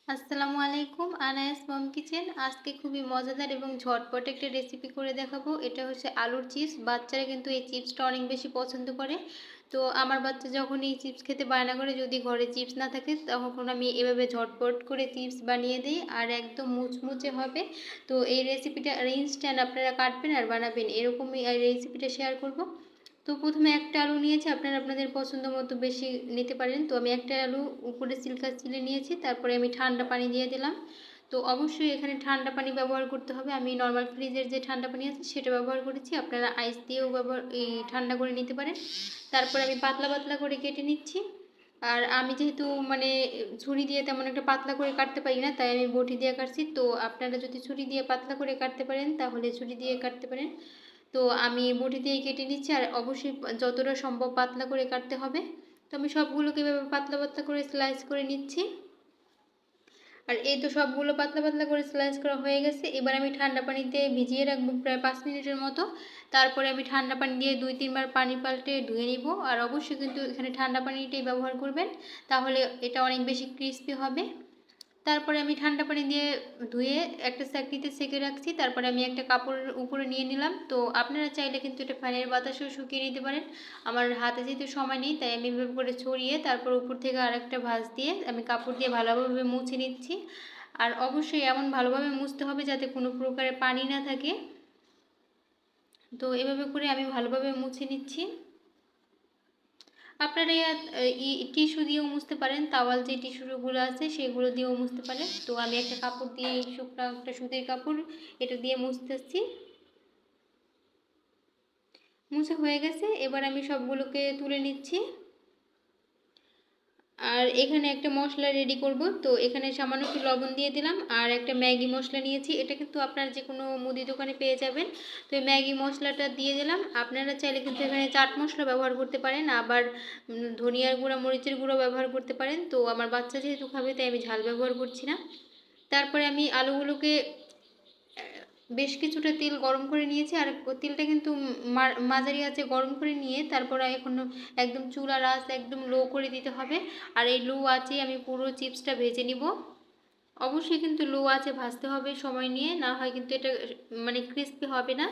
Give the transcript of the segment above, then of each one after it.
আসসালামু আলাইকুম, আনায়াস মম কিচেন। আজকে খুবই মজাদার এবং ঝটপট একটা রেসিপি করে দেখাবো। এটা হচ্ছে আলুর চিপস। বাচ্চারা কিন্তু এই চিপসটা অনেক বেশি পছন্দ করে। তো আমার বাচ্চা যখন এই চিপস খেতে বায়না করে, যদি ঘরে চিপস না থাকে তখন আমি এভাবে ঝটপট করে চিপস বানিয়ে দিই আর একদম মুচমুচে হবে। তো এই রেসিপিটা ইনস্ট্যান্ট আপনারা কাটবেন আর বানাবেন, এরকমই এই রেসিপিটা শেয়ার করব। তো প্রথমে একটা আলু নিয়েছি, আপনারা আপনাদের পছন্দ মতো বেশি নিতে পারেন। তো আমি একটা আলু উপরে সিলকা চিলে নিয়েছি, তারপরে আমি ঠান্ডা পানি দিয়ে দিলাম। তো অবশ্যই এখানে ঠান্ডা পানি ব্যবহার করতে হবে। আমি নর্মাল ফ্রিজের যে ঠান্ডা পানি আছে সেটা ব্যবহার করেছি, আপনারা আইস দিয়েও ঠান্ডা করে নিতে পারেন। তারপরে আমি পাতলা পাতলা করে কেটে নিচ্ছি। আর আমি যেহেতু মানে ছুরি দিয়ে তেমন একটা পাতলা করে কাটতে পারি না, তাই আমি বটি দিয়ে কাটছি। তো আপনারা যদি ছুরি দিয়ে পাতলা করে কাটতে পারেন তাহলে ছুরি দিয়ে কাটতে পারেন। তো আমি বটি দিয়ে কেটে নিচ্ছি, আর অবশ্যই যতটা সম্ভব পাতলা করে কাটতে হবে। তো আমি সবগুলোকে এভাবে পাতলা পাতলা করে স্লাইস করে নিচ্ছি। আর এই তো সবগুলো পাতলা পাতলা করে স্লাইস করা হয়ে গেছে। এবার আমি ঠান্ডা পানিতে ভিজিয়ে রাখবো প্রায় 5 মিনিটের মতো। তারপরে আমি ঠান্ডা পানি দিয়ে 2-3 বার পানি পাল্টে ধুয়ে নিব। আর অবশ্যই কিন্তু এখানে ঠান্ডা পানিটাই ব্যবহার করবেন, তাহলে এটা অনেক বেশি ক্রিস্পি হবে। তারপরে আমি ঠান্ডা পানি দিয়ে ধুয়ে একটা ছাঁকনিতে সেঁকে রাখছি। তারপরে আমি একটা কাপড়ের উপরে নিয়ে নিলাম। তো আপনারা চাইলে কিন্তু এটা ফ্যানের বাতাসেও শুকিয়ে নিতে পারেন। আমার হাতে যেহেতু সময় নেই, তাই আমি এভাবে করে ছড়িয়ে তারপর উপর থেকে আরেকটা ভাঁজ দিয়ে আমি কাপড় দিয়ে ভালোভাবে মুছে নিচ্ছি। আর অবশ্যই এমন ভালোভাবে মুছতে হবে যাতে কোনো প্রকারের পানি না থাকে। তো এভাবে করে আমি ভালোভাবে মুছে নিচ্ছি। আপনারা টিস্যু দিয়েও মুছতে পারেন, তাওয়াল যে টিস্যুগুলো আছে সেগুলো দিয়েও মুছতে পারেন। তো আমি একটা কাপড় দিয়ে, শুকনো একটা সুতির কাপড়, এটা দিয়ে মুছতেছি। মুছে হয়ে গেছে, এবার আমি সবগুলোকে তুলে নিচ্ছি। আর এখানে একটা মশলা রেডি করব। তো এখানে সামান্য একটু লবণ দিয়ে দিলাম, আর একটা ম্যাগি মশলা নিয়েছি, এটা কিন্তু আপনারা যে কোনো মুদি দোকানে পেয়ে যাবেন। তো এই ম্যাগি মশলাটা দিয়ে দিলাম। আপনারা চাইলে কিন্তু এখানে চাট মশলা ব্যবহার করতে পারেন, আবার ধনিয়ার গুঁড়া, মরিচের গুঁড়ো ব্যবহার করতে পারেন। তো আমার বাচ্চা যেহেতু খাবে, তাই আমি ঝাল ব্যবহার করছি না। তারপরে আমি আলুগুলোকে বেশ কিছুটা তেল গরম করে নিয়েছি, আর তেলটা কিন্তু মাঝারি আঁচে গরম করে নিয়ে তারপরে এখন একদম চুলার আঁচ একদম লো করে দিতে হবে। আর এই লো আঁচে আমি পুরো চিপসটা ভেজে নিব। অবশ্যই কিন্তু লো আঁচে ভাজতে হবে সময় নিয়ে, না হয় কিন্তু এটা মানে ক্রিস্পি হবে না।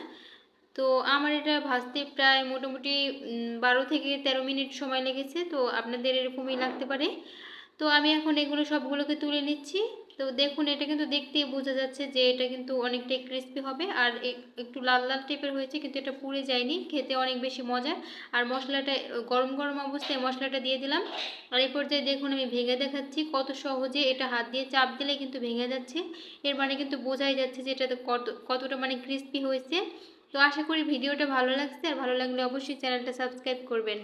তো আমার এটা ভাজতে প্রায় মোটামুটি 12 থেকে 13 মিনিট সময় লেগেছে। তো আপনাদের এরকমই লাগতে পারে। তো আমি এখন এগুলো সবগুলোকে তুলে নিচ্ছি। তো দেখুন, এটা কিন্তু দেখতেই বোঝা যাচ্ছে যে এটা কিন্তু অনেকটাই ক্রিস্পি হবে, আর একটু লাল লাল টাইপের হয়েছে, কিন্তু এটা পুড়ে যায়নি, খেতে অনেক বেশি মজা। আর মশলাটা গরম গরম অবস্থায় মশলাটা দিয়ে দিলাম। আর এই পর্যায়ে দেখুন আমি ভেঙে দেখাচ্ছি কত সহজে, এটা হাত দিয়ে চাপ দিলে কিন্তু ভেঙে যাচ্ছে। এর মানে কিন্তু বোঝাই যাচ্ছে যে এটাতে কতটা মানে ক্রিস্পি হয়েছে। তো আশা করি ভিডিওটা ভালো লাগছে, আর ভালো লাগলে অবশ্যই চ্যানেলটা সাবস্ক্রাইব করবেন।